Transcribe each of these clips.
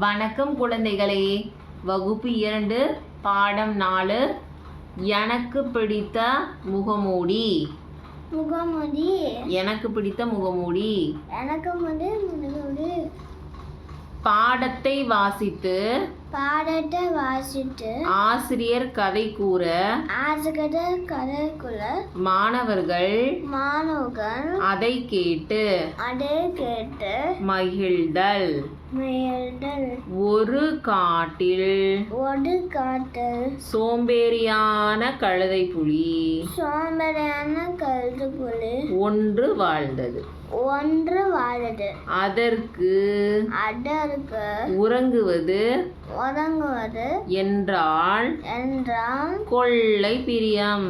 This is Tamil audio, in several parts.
வணக்கம் குழந்தைகளே. வகுப்பு 2 பாடம் 4 எனக்கு பிடித்த முகமூடி. எனக்கு பிடித்த முகமூடி. பாடத்தை வாசித்து ஆசிரியர் கதை கூற மாணவர்கள் அதை கேட்டு மகிழ்தல். ஒரு காட்டில் சோம்பேறியான கழுதைப்புலி ஒன்று வாழ்ந்தது. அதற்கு உறங்குவது என்றால் கொள்ளை பிரியம்.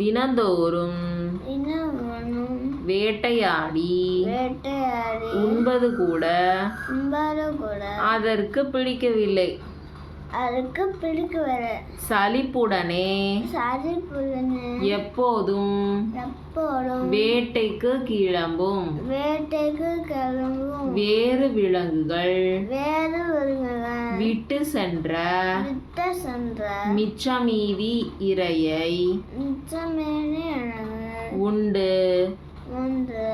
தினந்தோறும் வேட்டையாடி உண்பது கூட அதற்கு பிடிக்கவில்லை. சலிப்புடனே எப்போதும் வேட்டைக்கு கிளம்பும். வேறு விலங்குகள் விட்டு சென்ற மிச்சமீதி இரையை உண்டு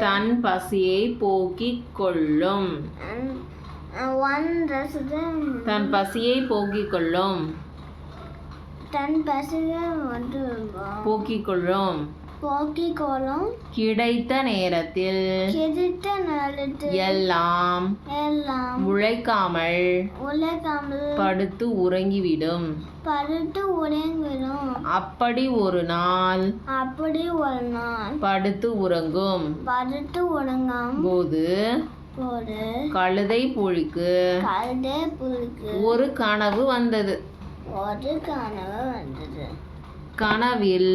தன் பசியை போக்கிக் கொள்ளும். கிடைத்த நேரத்தில் எல்லாம் முளைக்காமல் படுத்து உறங்கிவிடும். அப்படி ஒரு நாள் படுத்து உறங்கும் போது கழுதை புலிக்கு ஒரு கனவு வந்தது. கனவில்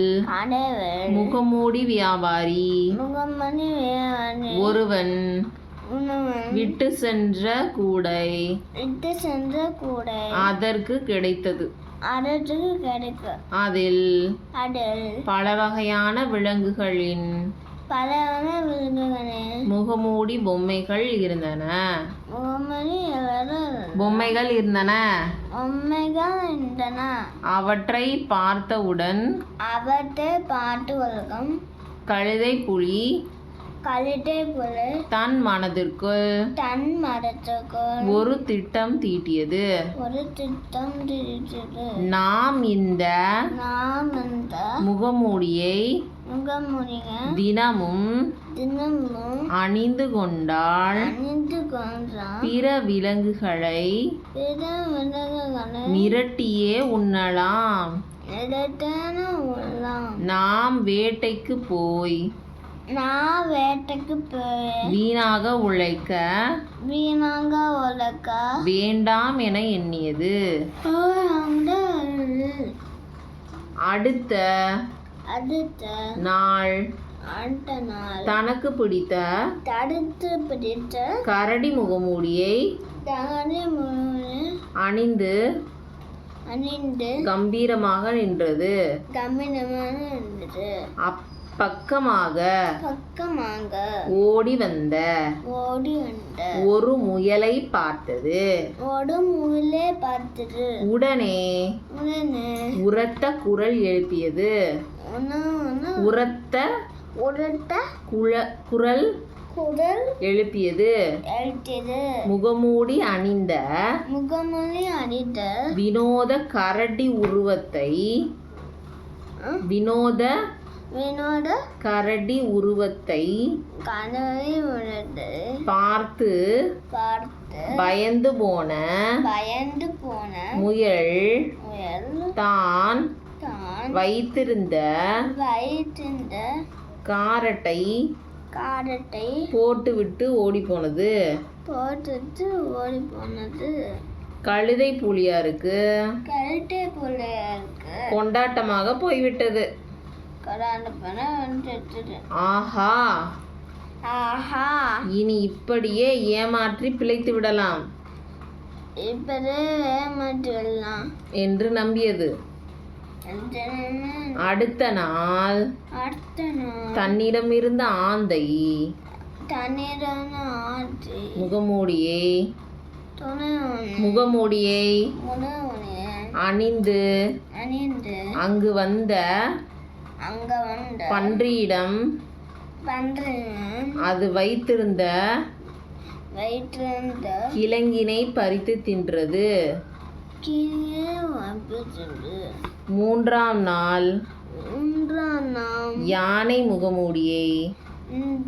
முகமூடி வியாபாரி ஒருவன் விட்டு சென்ற கூடை அதற்கு கிடைத்தது. அதில் பல வகையான விலங்குகளின் முகமூடி பொம்மைகள் இருந்தன. அவற்றை பார்த்தவுடன் கழுதை புலி தன் மனதிற்குள் ஒரு திட்டம் தீட்டியது. நாம் இந்த முகமூடியை தினமும் அணிந்து கொண்டால் பிற விலங்குகளை மிரட்டியே உண்ணலாம். நாம் வேட்டைக்கு போய் வீணாக உழைக்க வேண்டாம் என எண்ணியது. அடுத்த நாள் தனக்கு பிடித்த கரடி முகமூடியை அணிந்து கம்பீரமாக நின்றது. பக்கமாக ஓடி வந்த ஒரு முயலை பார்த்தது. உடனே உரத்த குரல் எழுப்பியது. முகமூடி அணிந்த வினோத கரடி உருவத்தை பார்த்து பயந்து போன முயல் தான் வைத்திருந்த காரட்டை போட்டுவிட்டு ஓடி போனது. கழுதை புலியாருக்கு கொண்டாட்டமாக போய்விட்டது. ஆஹா, இனி இப்படியே ஏமாற்றி பிழைத்து விடலாம் என்று நம்பியது. அடுத்த நாள் தன்னிடமிருந்த ஆந்தை தண்ணீரான ஆற்றி முகமூடியை துணையோனே முகமூடியை முனவனே அணிந்து அணிந்து அங்கு வந்த அங்க வந்த பன்றியிடம் பன்றியன் அது வைத்திருந்த வயிற்றிருந்த கிழங்கினை பறித்து தின்றது. கீழே வப்பிச்சென்று 3ஆம் நாள் மூன்றாம் நாம் யானை முகமூடியை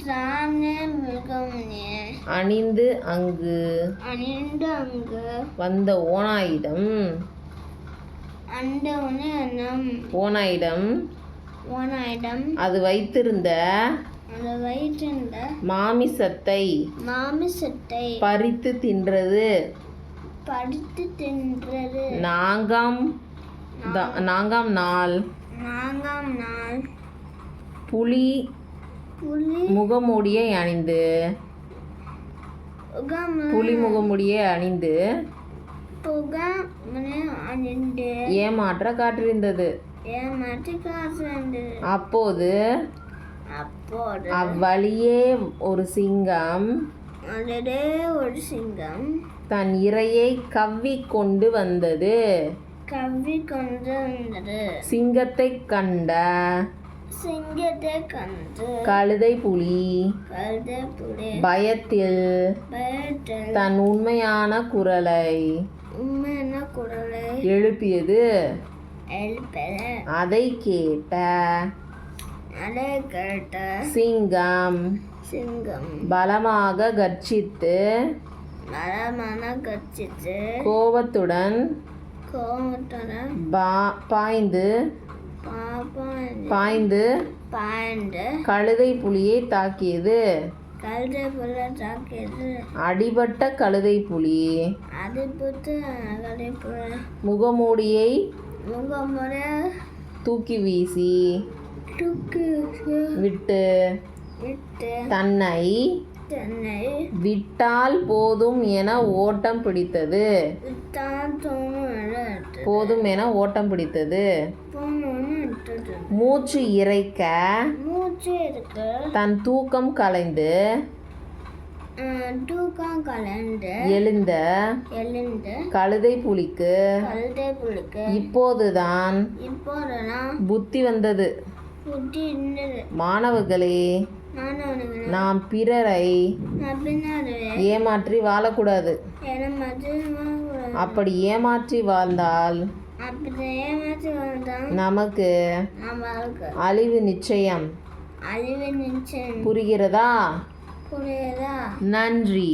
தானே மிகமே அணிந்து அங்கு அணிந்து அங்கு வந்த ஓநாயிடம் அண்டவனே நம் ஓநாயிடம் ஓனாயிடம் அது வைத்திருந்த அந்த வயிற்றிருந்த மாமிசத்தை மாமிசத்தை பறித்து தின்றது. படித்து தின்றது. 4ஆம் நாள் 4ஆம் நாள் புலி புலி முகமூடியை அணிந்து புலி முகமூடியை அணிந்து புகமனை அணிந்து ஏமாற்ற காற்றிருந்தது. ஏமாற்றி காசு. அப்போது அப்போது அவ்வழியே ஒரு சிங்கம் அதிலே ஒரு சிங்கம் தன் இரையை கவ்விக் கொண்டு வந்தது. கவ்வி கொண்டு வந்தது. சிங்கத்தை கண்ட சிங்கத்தை கண்டு கழுதை புலி கழுதை புலி பயத்தில் பயத்தில் தன் உண்மையான குரலை உண்மையான குரலை எழுப்பியது. எழுப்பது. அதை கேட்ட அதை கேட்ட சிங்கம் சிங்கம் பலமாக கர்ஜித்து மரமான கட்சித்து கோபத்துடன் கோமத்துடன் பாய்ந்து பாய்ந்து கழுதை புலியை தாக்கியது. கழுதை புல தாக்கியது. அடிபட்ட கழுதை புலி அடிபட்டு கழுதை புல முகமூடியை முகமுறை தூக்கி வீசி தூக்கி விட்டு விட்டு தன்னை தன்னை விட்டால் போதும் என ஓட்டம் பிடித்தது. போதும் என ஓட்டம் பிடித்தது. மூச்சு இறைக்க மூச்சு இருக்கு. தன் தூக்கம் கலைந்து எழுந்த கழுதை புலிக்கு இப்போதுதான் புத்தி வந்தது. மாணவர்களே, நாம் பிறரை ஏமாற்றி வாழக்கூடாது. அப்படி ஏமாற்றி வாழ்ந்தால் நமக்கு அழிவு நிச்சயம். புரிகிறதா? நன்றி.